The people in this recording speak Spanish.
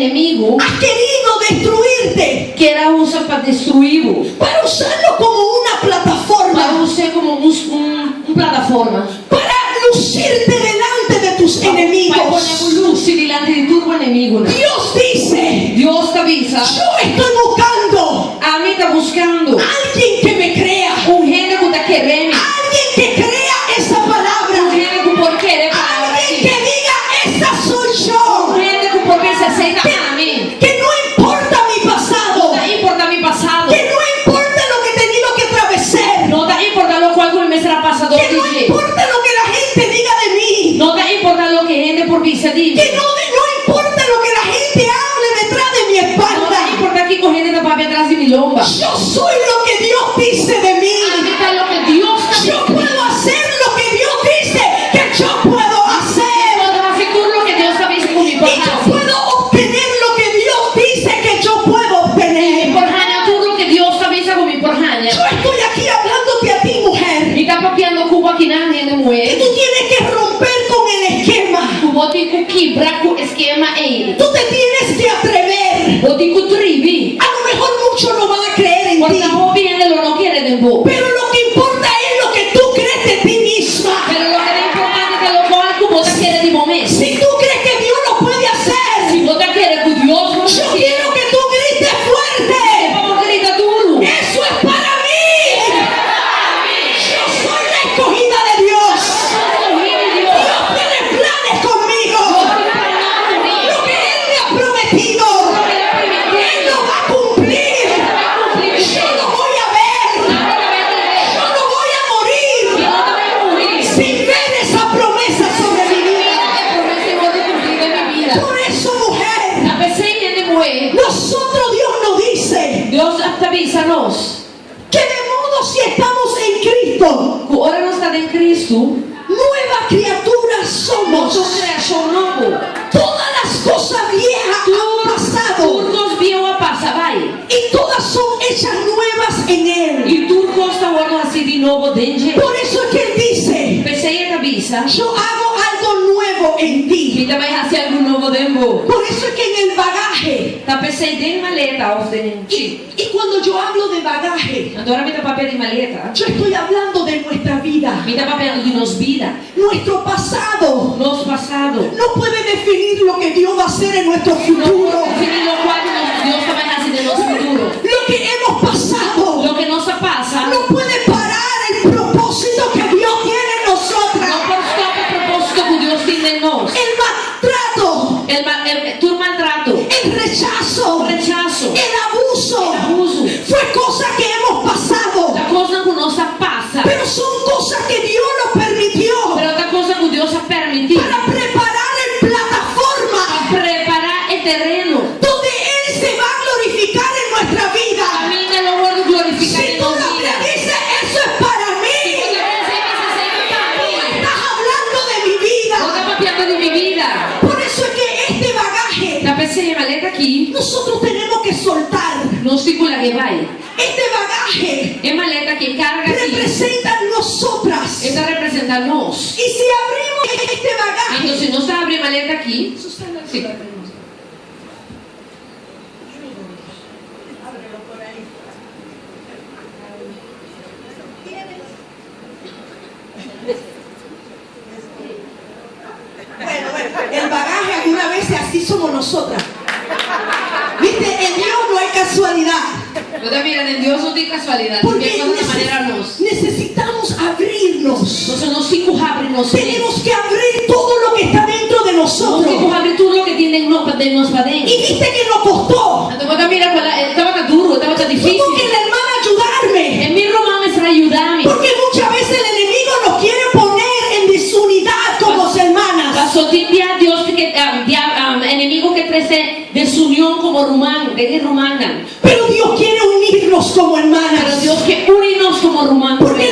enemigo ha querido destruirte, que era usa para destruirvos, para usarlo como una para plataforma, usar como un plataforma, para lucirte delante de tus para enemigos. poner luz delante de tu enemigo. Dios dice, Dios te avisa, yo estoy buscando a mí está buscando alguien que me crea, gente que está querendo, alguien que crea esa palabra, gente que por querer alguien que diga, esa soy yo, gente que porque se acepta a mí, que no importa mi pasado, no te importa mi pasado, que no importa lo que he tenido que atravesar, no te importa lo cual me será pasado, que no importa lo que la gente diga de mí, no te importa lo que gente por mí se dice, que no importa lo que la gente hable detrás de mi no espalda. te importa que con gente te papi atrás de mi lomba, Yo soy lo que Dios dice de a mí mí. está lo que Dios te Yo puedo hacer lo que Dios dice que yo puedo hacer. puedo hacer tú lo que Dios te avisa con mi Y yo porjaña, puedo obtener lo que Dios dice que yo puedo mi obtener. porjaña tú lo que Dios te avisa con mi porjaña, Yo estoy aquí hablándote a ti, mujer. y está papiando Cuba aquí nadie de Que mujer, tú tienes que romper con el esquema. tu botico quebra con esquema ele, Tú te tienes que atrever. botico trivi, A lo mejor muchos no van a creer en porque ti. no viene lo no quiere de vos, Pero lo que importa es lo que tú crees de ti misma. pero lo que es importante es que lo cual tú vos te quieres de momento, Si tú crees que Dios lo puede hacer, si vos te quieres que Dios no yo te quiere, quiero que tú grites fuerte. vamos grita duro, Eso es para mí. Yo soy la escogida de Dios. Dios tiene planes conmigo. Lo que Él me ha prometido, Él lo va a cumplir. Yo lo voy a ver. Yo no voy a morir sin ver esa promesa sobre mi vida. Por eso, mujer, nosotros Dios nos dice Dios te avisa-nos que de modo si estamos en Cristo, que ahora no está en Cristo, nueva criatura somos. nosotros creación nuevo, Todas las cosas viejas han pasado turcos viejos pasa, vai, y todas son hechas nuevas en Él. y turcos está bueno así de nuevo dentro, Por eso es que Él dice, pensé te avisa, yo hago algo nuevo en que ti. te vais a hacer algo nuevo de vos, Por eso es que en el bagaje, tá pensei de maleta ou de y cuando yo hablo de bagaje, agora me dá papel de maleta, yo estoy hablando de nuestra vida. me dá papel de nos vida, Nuestro pasado nos passado, no puede definir lo que Dios va a hacer en nuestro no futuro. definir lo cual Dios te vai a hacer de nos futuro, Lo que hemos pasado lo que nos pasa, no puede parar el propósito que Dios tiene en no nosotras. por stop el propósito que Dios tiene en nos, El maltrato, tu maltrato, el rechazo, rechazo, el abuso, abuso, fue cosa que hemos pasado, la cosa que nos pasa, pero son cosas que Dios nos permitió pero otra cosa que Dios ha permitido para preparar en plataforma a preparar el terreno, donde Él se va a glorificar en nuestra vida. a mí me lo voy a glorificar Si en tú nos lo vida. que dices, eso es para mí, estás hablando de mi No vida. está papiando de mi vida. Por eso es que este bagaje La PC de maleta aquí nosotros tenemos que soltar. no circula que vaya. Este bagaje Es maleta que carga aquí. representa nosotras. Esta representa nos. Y si abrimos este bagaje, Entonces no se abre maleta aquí. Sí. bueno, el bagaje alguna vez así somos nosotras. Viste, en Dios no hay casualidad. No te miran, en Dios no tiene casualidad. Porque De alguna manera nos. necesitamos abrirnos. Entonces no se abrirnos. Tenemos que abrir todo lo que está dentro de No nosotros. se abrir todo lo que tienen nos para dentro. Y viste que nos costó. Entonces mira, estaba tan duro, estaba tan difícil. Tuvo que la hermana ayudarme. En mi román me será ayudarme. Porque muchas veces el enemigo nos quiere poner en desunidad como hermanas. Pasó a Dios que enemigo que crece desunión como rumán, de que rumana. Pero Dios quiere unirnos como hermanas. Pero Dios que unirnos como rumán. Porque